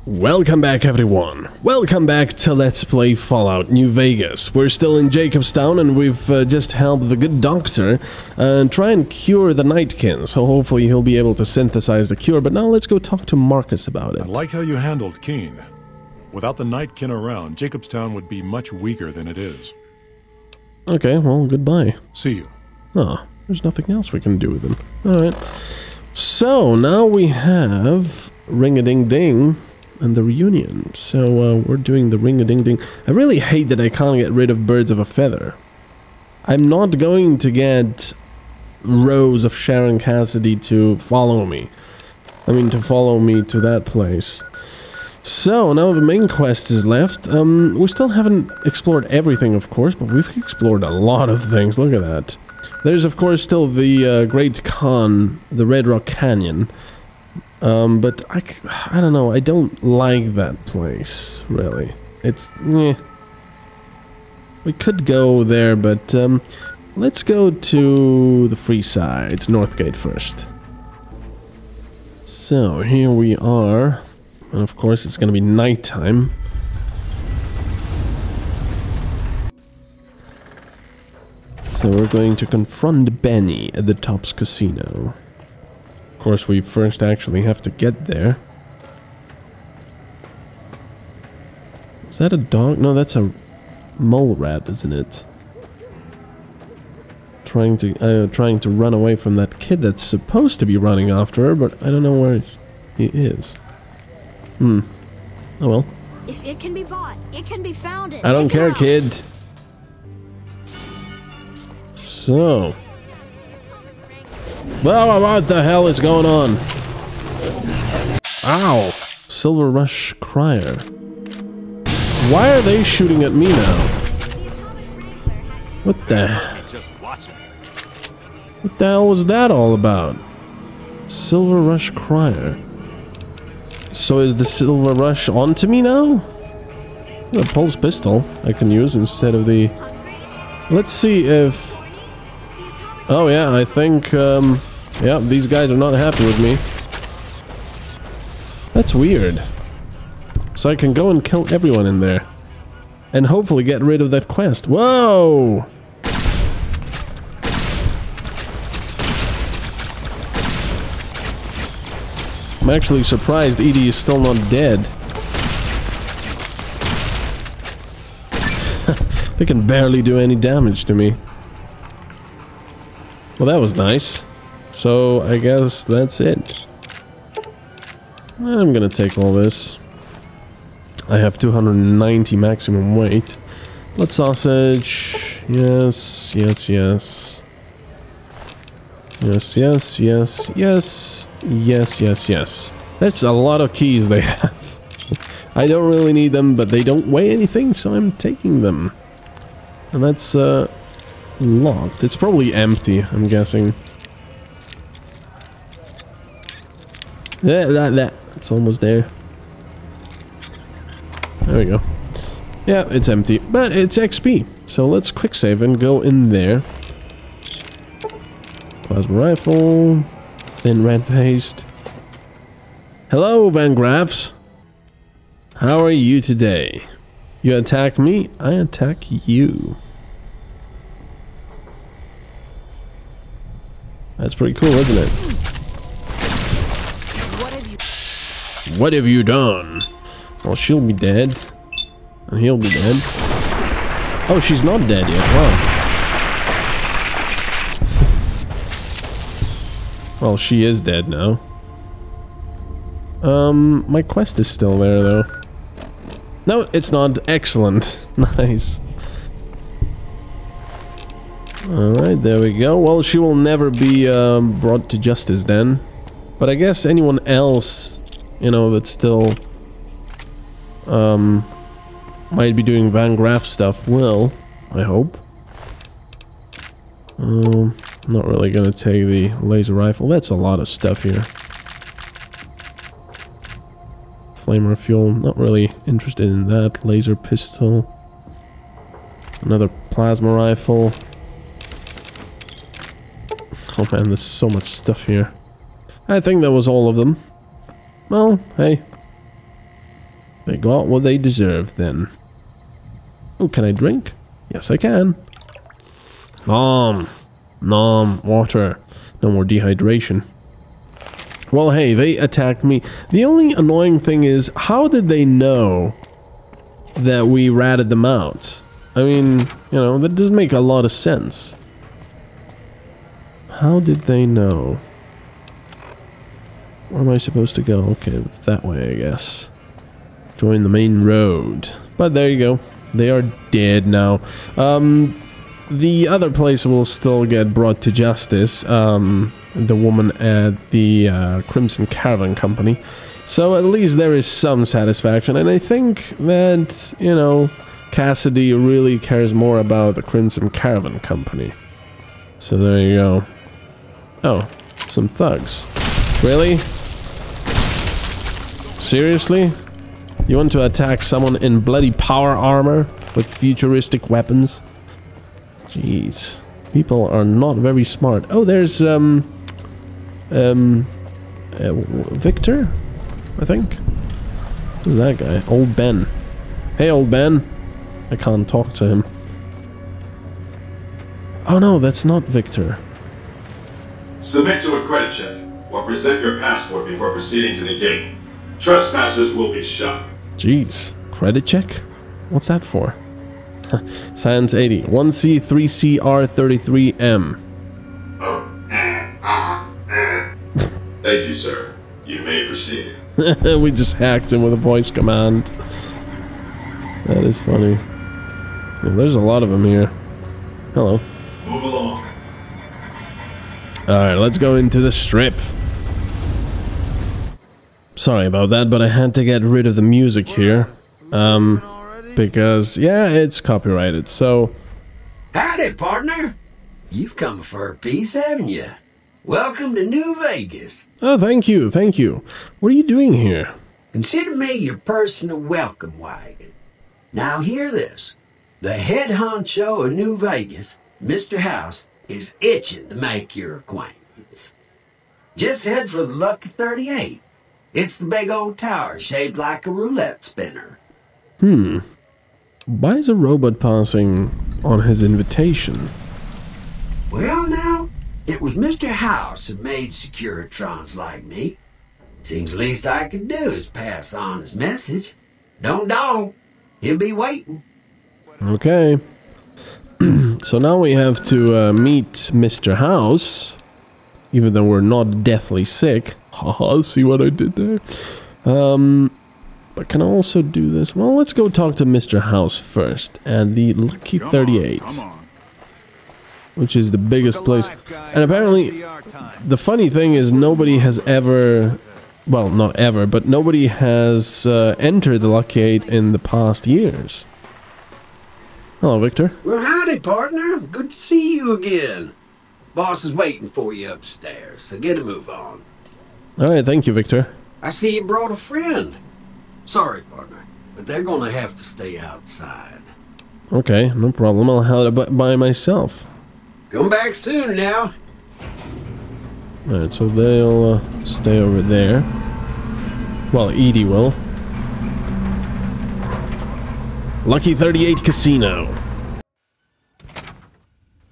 Welcome back, everyone. Welcome back to Let's Play Fallout New Vegas. We're still in Jacobstown and we've just helped the good doctor try and cure the Nightkin, so hopefully he'll be able to synthesize the cure. But now let's go talk to Marcus about it. I like how you handled Keen. Without the Nightkin around, Jacobstown would be much weaker than it is. Okay, well, goodbye. See you. Oh, there's nothing else we can do with him. Alright. So, now we have Ring-a-Ding-Ding and the reunion. So, we're doing the Ring-a-Ding-Ding. I really hate that I can't get rid of Birds of a Feather. I'm not going to get Rose of Sharon Cassidy to follow me. I mean, to follow me to that place. So, now the main quest is left. We still haven't explored everything, of course, but we've explored a lot of things. Look at that. There's, of course, still the Great Khan, the Red Rock Canyon. But I don't know, I don't like that place, really. It's, eh. We could go there, but, let's go to the free side, Northgate first. So, here we are. And of course, it's gonna be nighttime. So we're going to confront Benny at the Tops Casino. Of course, we first actually have to get there. Is that a dog? No, that's a mole rat, isn't it? Trying to run away from that kid that's supposed to be running after her, but I don't know where he is. Oh well. If it can be bought, it can be founded. I don't care, kid. So. Well, what the hell is going on? Ow! Silver Rush Crier. Why are they shooting at me now? What the hell was that all about? Silver Rush Crier. So is the Silver Rush onto me now? The pulse pistol I can use instead of the... Let's see if... Oh yeah, I think... yeah, these guys are not happy with me. That's weird. So I can go and kill everyone in there. And hopefully get rid of that quest. Whoa! I'm actually surprised Edie is still not dead. They can barely do any damage to me. Well, that was nice. So, I guess that's it. I'm gonna take all this. I have 290 maximum weight. Blood sausage. Yes, yes, yes. Yes, yes, yes, yes. Yes, yes, yes. That's a lot of keys they have. I don't really need them, but they don't weigh anything, so I'm taking them. And that's, locked. It's probably empty, I'm guessing. Yeah, it's almost there. There we go. Yeah, it's empty, but it's XP. So let's quick save and go in there. Plasma rifle. Thin red paste. Hello, Van Graffs. How are you today? You attack me, I attack you. That's pretty cool, isn't it? What have you done? Well, she'll be dead. And he'll be dead. Oh, she's not dead yet. Wow. Well, she is dead now. My quest is still there, though. No, it's not. Excellent. Nice. Alright, there we go. Well, she will never be brought to justice then. But I guess anyone else, you know, that's still might be doing Van Graff stuff will, I hope. Not really gonna take the laser rifle. That's a lot of stuff here. Flamer fuel, not really interested in that. Laser pistol. Another plasma rifle. Oh man, there's so much stuff here. I think that was all of them. Well, hey. They got what they deserved then. Oh, can I drink? Yes, I can. Nom. Nom. Water. No more dehydration. Well, hey, they attacked me. The only annoying thing is, how did they know that we ratted them out? I mean, you know, that doesn't make a lot of sense. How did they know? Where am I supposed to go? Okay, that way, I guess. Join the main road. But there you go. They are dead now. The other place will still get brought to justice. The woman at the Crimson Caravan Company. So at least there is some satisfaction. And I think that, you know, Cassidy really cares more about the Crimson Caravan Company. So there you go. Oh, some thugs. Really? Seriously? You want to attack someone in bloody power armor with futuristic weapons? Jeez. People are not very smart. Oh, there's, Victor? I think? Who's that guy? Old Ben. Hey, Old Ben. I can't talk to him. Oh no, that's not Victor. Submit to a credit check, or present your passport before proceeding to the gate. Trespassers will be shot. Jeez. Credit check? What's that for? Science 80. 1C, 3CR, 33M. Thank you, sir. You may proceed. We just hacked him with a voice command. That is funny. Yeah, there's a lot of them here. Hello. Move along. Alright, let's go into the strip. Sorry about that, but I had to get rid of the music here. Because, yeah, it's copyrighted, so... Howdy, partner. You've come for a piece, haven't you? Welcome to New Vegas. Oh, thank you, thank you. What are you doing here? Consider me your personal welcome wagon. Now hear this. The head honcho of New Vegas, Mr. House, is itching to make your acquaintance. Just head for the Lucky 38. It's the big old tower shaped like a roulette spinner. Why is a robot passing on his invitation? Well, now, it was Mr. House that made Securitrons like me. Seems the least I could do is pass on his message. Don't dawdle. He'll be waiting. Okay. So now we have to meet Mr. House. Even though we're not deathly sick. Haha, see what I did there? But can I also do this? Well, let's go talk to Mr. House first. And the Lucky 38. Which is the biggest place. And apparently, the funny thing is nobody has ever... Well, not ever, but nobody has entered the Lucky 8 in the past years. Hello, Victor. Well, howdy, partner. Good to see you again. Boss is waiting for you upstairs, so get a move on. Alright, thank you, Victor. I see you brought a friend. Sorry, partner, but they're gonna have to stay outside. Okay, no problem. I'll head by myself. Come back soon now. Alright, so they'll stay over there. Well, Edie will. Lucky 38 Casino.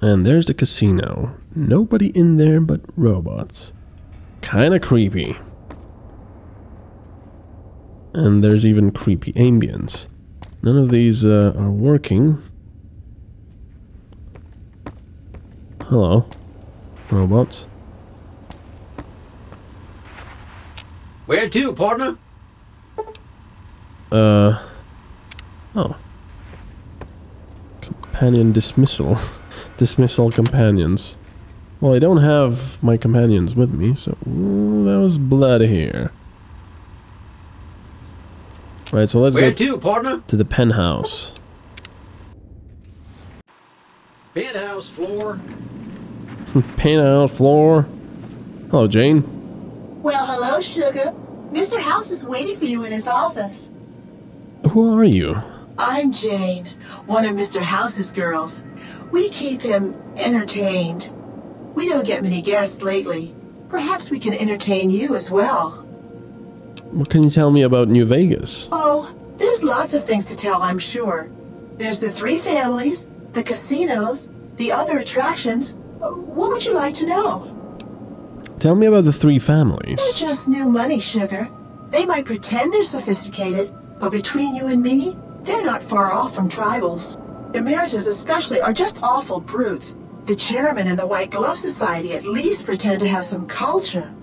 And there's the casino. Nobody in there but robots. Kinda creepy. And there's even creepy ambience. None of these are working. Hello, robots. Where to, partner? Oh. Companion dismissal. Dismissal companions. Well, I don't have my companions with me, so... Ooh, that was blood here. Right, so let's Where go to, partner? to the penthouse. Penthouse floor. Penthouse floor. Hello, Jane. Well, hello, sugar. Mr. House is waiting for you in his office. Who are you? I'm Jane, one of Mr. House's girls. We keep him entertained. We don't get many guests lately. Perhaps we can entertain you as well. What can you tell me about New Vegas? Oh, There's lots of things to tell, I'm sure. There's the 3 families, the casinos, the other attractions. What would you like to know? Tell me about the 3 families. They're just new money, sugar. They might pretend they're sophisticated, but between you and me, they're not far off from tribals. Emeritus especially are just awful brutes. The chairman and the White Glove Society at least pretend to have some culture.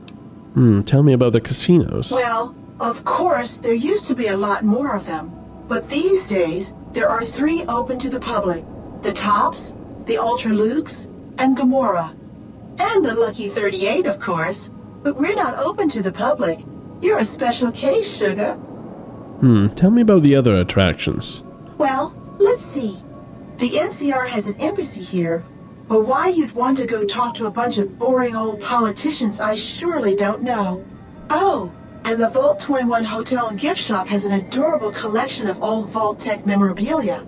Tell me about the casinos. Well, of course, there used to be a lot more of them. But these days, there are 3 open to the public. The Tops, the Ultra Lukes, and Gamora. And the Lucky 38, of course. But we're not open to the public. You're a special case, sugar. Tell me about the other attractions. Well, let's see. The NCR has an embassy here, but why you'd want to go talk to a bunch of boring old politicians, I surely don't know. Oh, and the Vault 21 Hotel and Gift Shop has an adorable collection of old Vault-Tec memorabilia.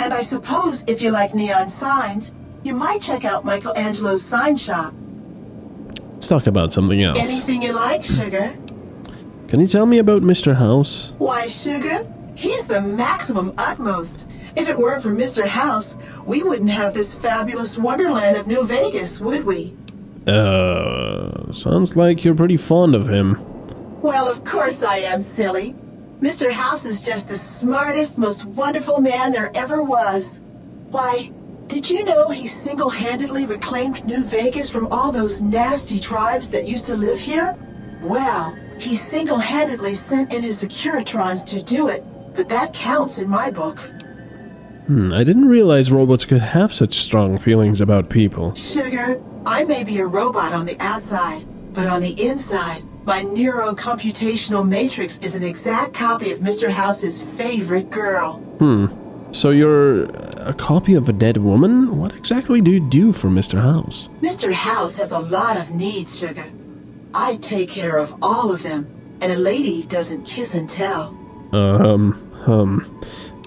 And I suppose if you like neon signs, you might check out Michelangelo's sign shop. Let's talk about something else. Anything you like, sugar. Can you tell me about Mr. House? Why, sugar? He's the maximum utmost. If it weren't for Mr. House, we wouldn't have this fabulous wonderland of New Vegas, would we? Sounds like you're pretty fond of him. Well, of course I am, silly. Mr. House is just the smartest, most wonderful man there ever was. Why, did you know he single-handedly reclaimed New Vegas from all those nasty tribes that used to live here? Well, he single-handedly sent in his Securitrons to do it, but that counts in my book. I didn't realize robots could have such strong feelings about people. Sugar, I may be a robot on the outside, but on the inside, my neurocomputational matrix is an exact copy of Mr. House's favorite girl. So you're a copy of a dead woman? What exactly do you do for Mr. House? Mr. House has a lot of needs, sugar. I take care of all of them, and a lady doesn't kiss and tell.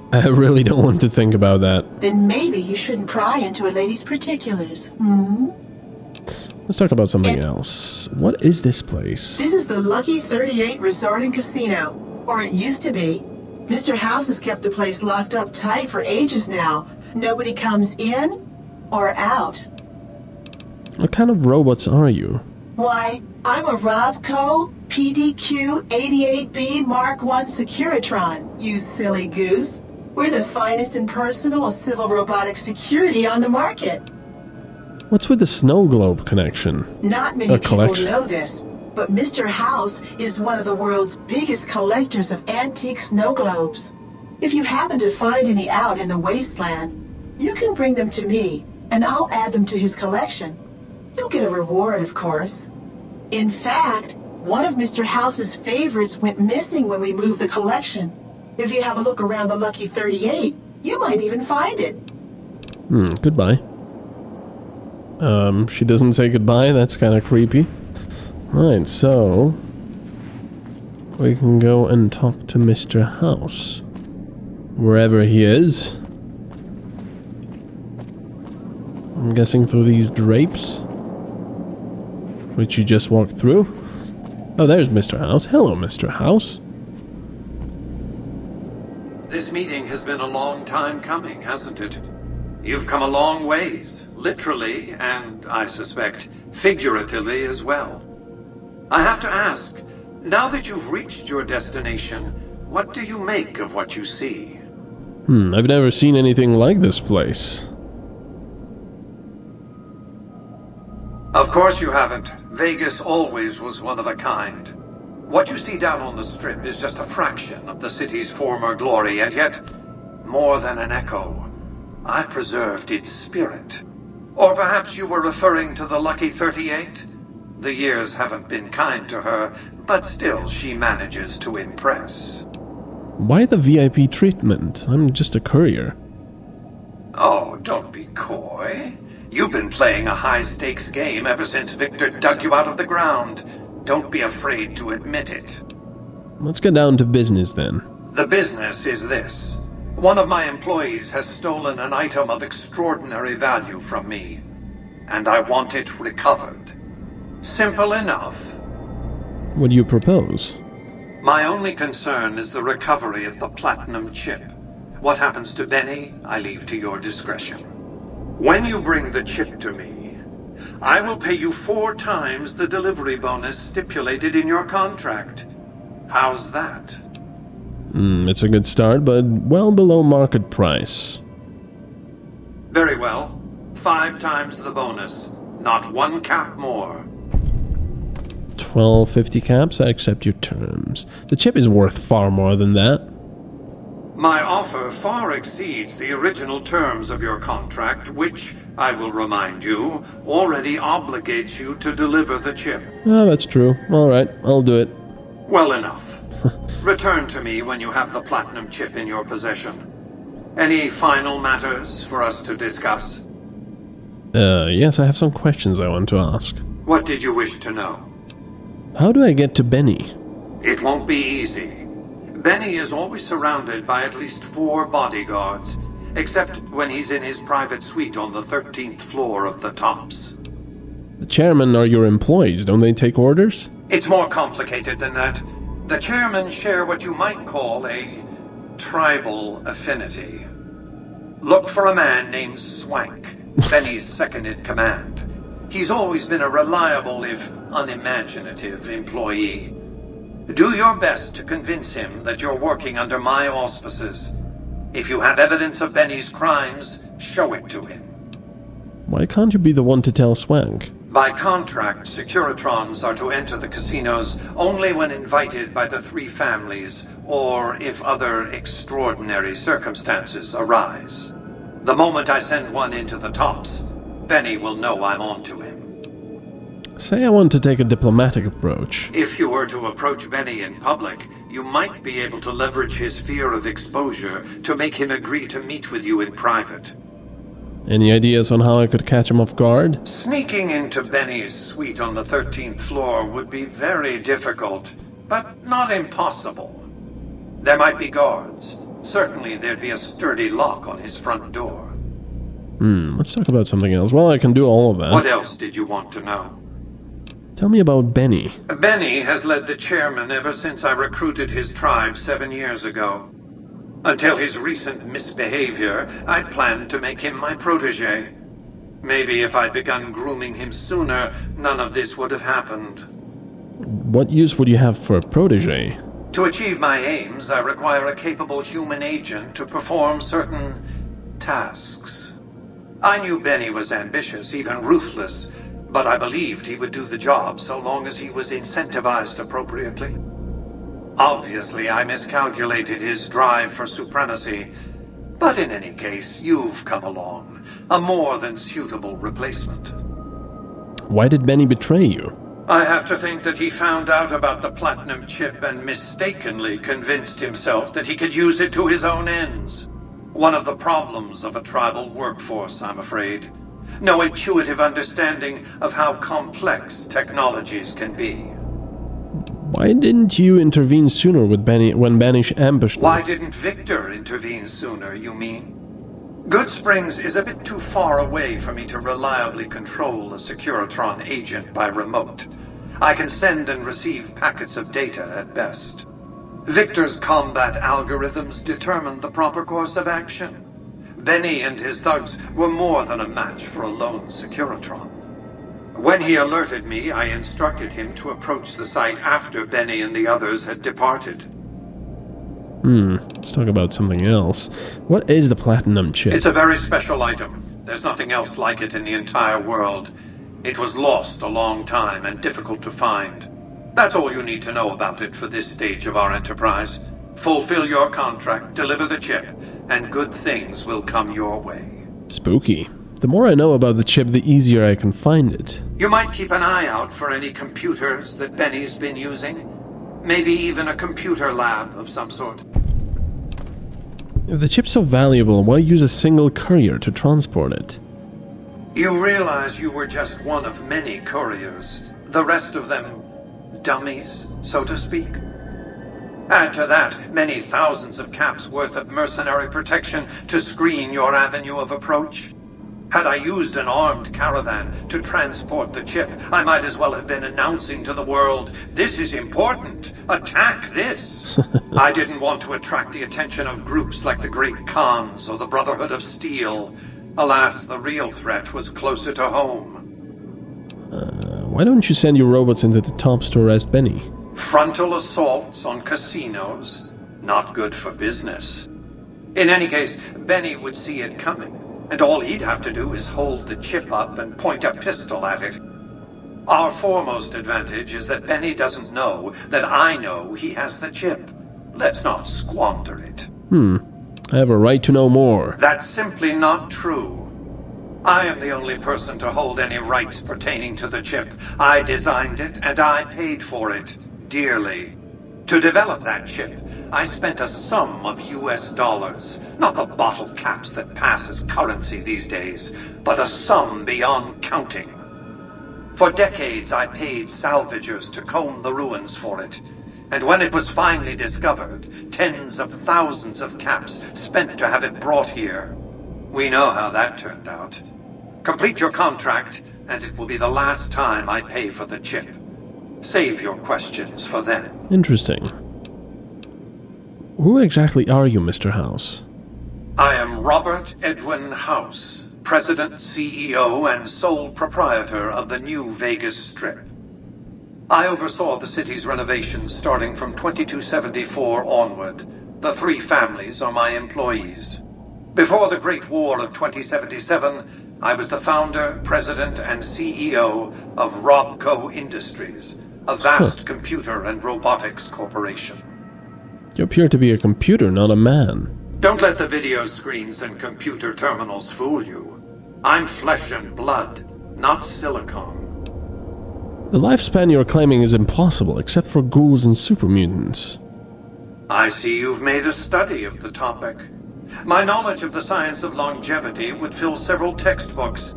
I really don't want to think about that. Then maybe you shouldn't pry into a lady's particulars, Let's talk about something else. What is this place? This is the Lucky 38 Resort and Casino, or it used to be. Mr. House has kept the place locked up tight for ages now. Nobody comes in or out. What kind of robots are you? Why, I'm a Robco PDQ 88B Mark I Securitron, you silly goose. We're the finest in personal civil robotic security on the market. What's with the snow globe connection? Not many people know this, but Mr. House is one of the world's biggest collectors of antique snow globes. If you happen to find any out in the wasteland, you can bring them to me, and I'll add them to his collection. You'll get a reward, of course. In fact, one of Mr. House's favorites went missing when we moved the collection. If you have a look around the Lucky 38, you might even find it. Goodbye. She doesn't say goodbye, that's kind of creepy. Right, so we can go and talk to Mr. House. Wherever he is. I'm guessing through these drapes, which you just walked through. Oh, there's Mr. House. Hello, Mr. House. This meeting has been a long time coming, hasn't it? You've come a long ways, literally, and I suspect figuratively as well. I have to ask, now that you've reached your destination, what do you make of what you see? I've never seen anything like this place. Of course you haven't. Vegas always was one of a kind. What you see down on the Strip is just a fraction of the city's former glory, and yet, more than an echo, I preserved its spirit. Or perhaps you were referring to the Lucky 38? The years haven't been kind to her, but still she manages to impress. Why the VIP treatment? I'm just a courier. Oh, don't be coy. You've been playing a high-stakes game ever since Victor dug you out of the ground. Don't be afraid to admit it. Let's get down to business then. The business is this. One of my employees has stolen an item of extraordinary value from me, and I want it recovered. Simple enough. What do you propose? My only concern is the recovery of the platinum chip. What happens to Benny, I leave to your discretion. When you bring the chip to me, I will pay you 4 times the delivery bonus stipulated in your contract. How's that? It's a good start, but well below market price. Very well. 5 times the bonus. Not 1 cap more. 1250 caps, I accept your terms. The chip is worth far more than that. My offer far exceeds the original terms of your contract, which, I will remind you, already obligates you to deliver the chip. Oh, that's true. Alright, I'll do it. Well enough. Return to me when you have the platinum chip in your possession. Any final matters for us to discuss? Yes, I have some questions I want to ask. What did you wish to know? How do I get to Benny? It won't be easy. Benny is always surrounded by at least 4 bodyguards, except when he's in his private suite on the 13th floor of the Tops. The chairmen are your employees, don't they take orders? It's more complicated than that. The chairmen share what you might call a tribal affinity. Look for a man named Swank, Benny's second-in-command. He's always been a reliable, if unimaginative, employee. Do your best to convince him that you're working under my auspices. If you have evidence of Benny's crimes, show it to him. Why can't you be the one to tell Swank? By contract, Securitrons are to enter the casinos only when invited by the 3 families, or if other extraordinary circumstances arise. The moment I send one into the Tops, Benny will know I'm on to him. Say I want to take a diplomatic approach. If you were to approach Benny in public, you might be able to leverage his fear of exposure to make him agree to meet with you in private. Any ideas on how I could catch him off guard? Sneaking into Benny's suite on the 13th floor would be very difficult, but not impossible. There might be guards. Certainly there'd be a sturdy lock on his front door. Let's talk about something else. Well, I can do all of that. What else did you want to know? Tell me about Benny. Benny has led the chairman ever since I recruited his tribe 7 years ago. Until his recent misbehavior, I'd planned to make him my protege. Maybe if I'd begun grooming him sooner, none of this would have happened. What use would you have for a protege? To achieve my aims, I require a capable human agent to perform certain tasks. I knew Benny was ambitious, even ruthless, but I believed he would do the job so long as he was incentivized appropriately. Obviously, I miscalculated his drive for supremacy, but in any case, you've come along, a more than suitable replacement. Why did Benny betray you? I have to think that he found out about the platinum chip and mistakenly convinced himself that he could use it to his own ends. One of the problems of a tribal workforce, I'm afraid. No intuitive understanding of how complex technologies can be. Why didn't you intervene sooner with Benny when Benny ambushed? Why didn't Victor intervene sooner, you mean? Good Springs is a bit too far away for me to reliably control a Securitron agent by remote. I can send and receive packets of data at best. Victor's combat algorithms determined the proper course of action. Benny and his thugs were more than a match for a lone Securitron. When he alerted me, I instructed him to approach the site after Benny and the others had departed. Let's talk about something else. What is the platinum chip? It's a very special item. There's nothing else like it in the entire world. It was lost a long time and difficult to find. That's all you need to know about it for this stage of our enterprise. Fulfill your contract, deliver the chip, and good things will come your way. Spooky. The more I know about the chip, the easier I can find it. You might keep an eye out for any computers that Benny's been using. Maybe even a computer lab of some sort. If the chip's so valuable, why use a single courier to transport it? You realize you were just one of many couriers. The rest of them, dummies, so to speak. Add to that many thousands of caps worth of mercenary protection to screen your avenue of approach. Had I used an armed caravan to transport the chip, I might as well have been announcing to the world, "This is important. Attack this." I didn't want to attract the attention of groups like the Great Khans or the Brotherhood of Steel. Alas, the real threat was closer to home. Why don't you send your robots into the top store as Benny? Frontal assaults on casinos? Not good for business. In any case, Benny would see it coming, and all he'd have to do is hold the chip up and point a pistol at it. Our foremost advantage is that Benny doesn't know that I know he has the chip. Let's not squander it. I have a right to know more. That's simply not true. I am the only person to hold any rights pertaining to the chip. I designed it, and I paid for it, dearly. To develop that chip, I spent a sum of US dollars, not the bottle caps that pass as currency these days, but a sum beyond counting. For decades, I paid salvagers to comb the ruins for it, and when it was finally discovered, tens of thousands of caps spent to have it brought here. We know how that turned out. Complete your contract, and it will be the last time I pay for the chip. Save your questions for then. Interesting. Who exactly are you, Mr. House? I am Robert Edwin House, President, CEO, and sole proprietor of the New Vegas Strip. I oversaw the city's renovations starting from 2274 onward. The 3 families are my employees. Before the Great War of 2077, I was the founder, president, and CEO of Robco Industries, a vast computer and robotics corporation. You appear to be a computer, not a man. Don't let the video screens and computer terminals fool you. I'm flesh and blood, not silicone. The lifespan you're claiming is impossible, except for ghouls and super mutants. I see you've made a study of the topic. My knowledge of the science of longevity would fill several textbooks.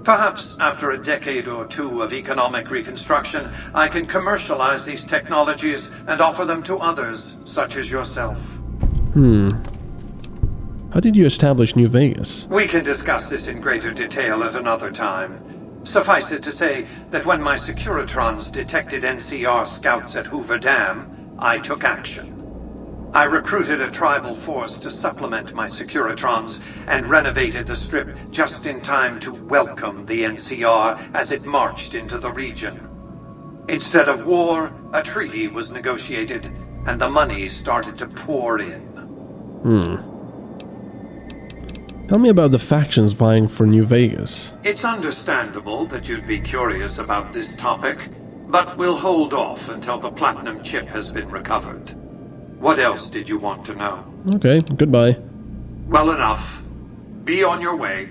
Perhaps after a decade or 2 of economic reconstruction, I can commercialize these technologies and offer them to others, such as yourself. How did you establish New Vegas? We can discuss this in greater detail at another time. Suffice it to say that when my Securitrons detected NCR scouts at Hoover Dam, I took action. I recruited a tribal force to supplement my Securitrons and renovated the Strip just in time to welcome the NCR as it marched into the region. Instead of war, a treaty was negotiated, and the money started to pour in. Tell me about the factions vying for New Vegas. It's understandable that you'd be curious about this topic, but we'll hold off until the platinum chip has been recovered. What else did you want to know? Okay, goodbye. Well enough. Be on your way.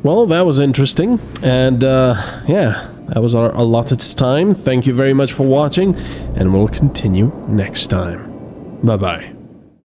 Well, that was interesting, and yeah, that was our allotted time. Thank you very much for watching, and we'll continue next time. Bye-bye.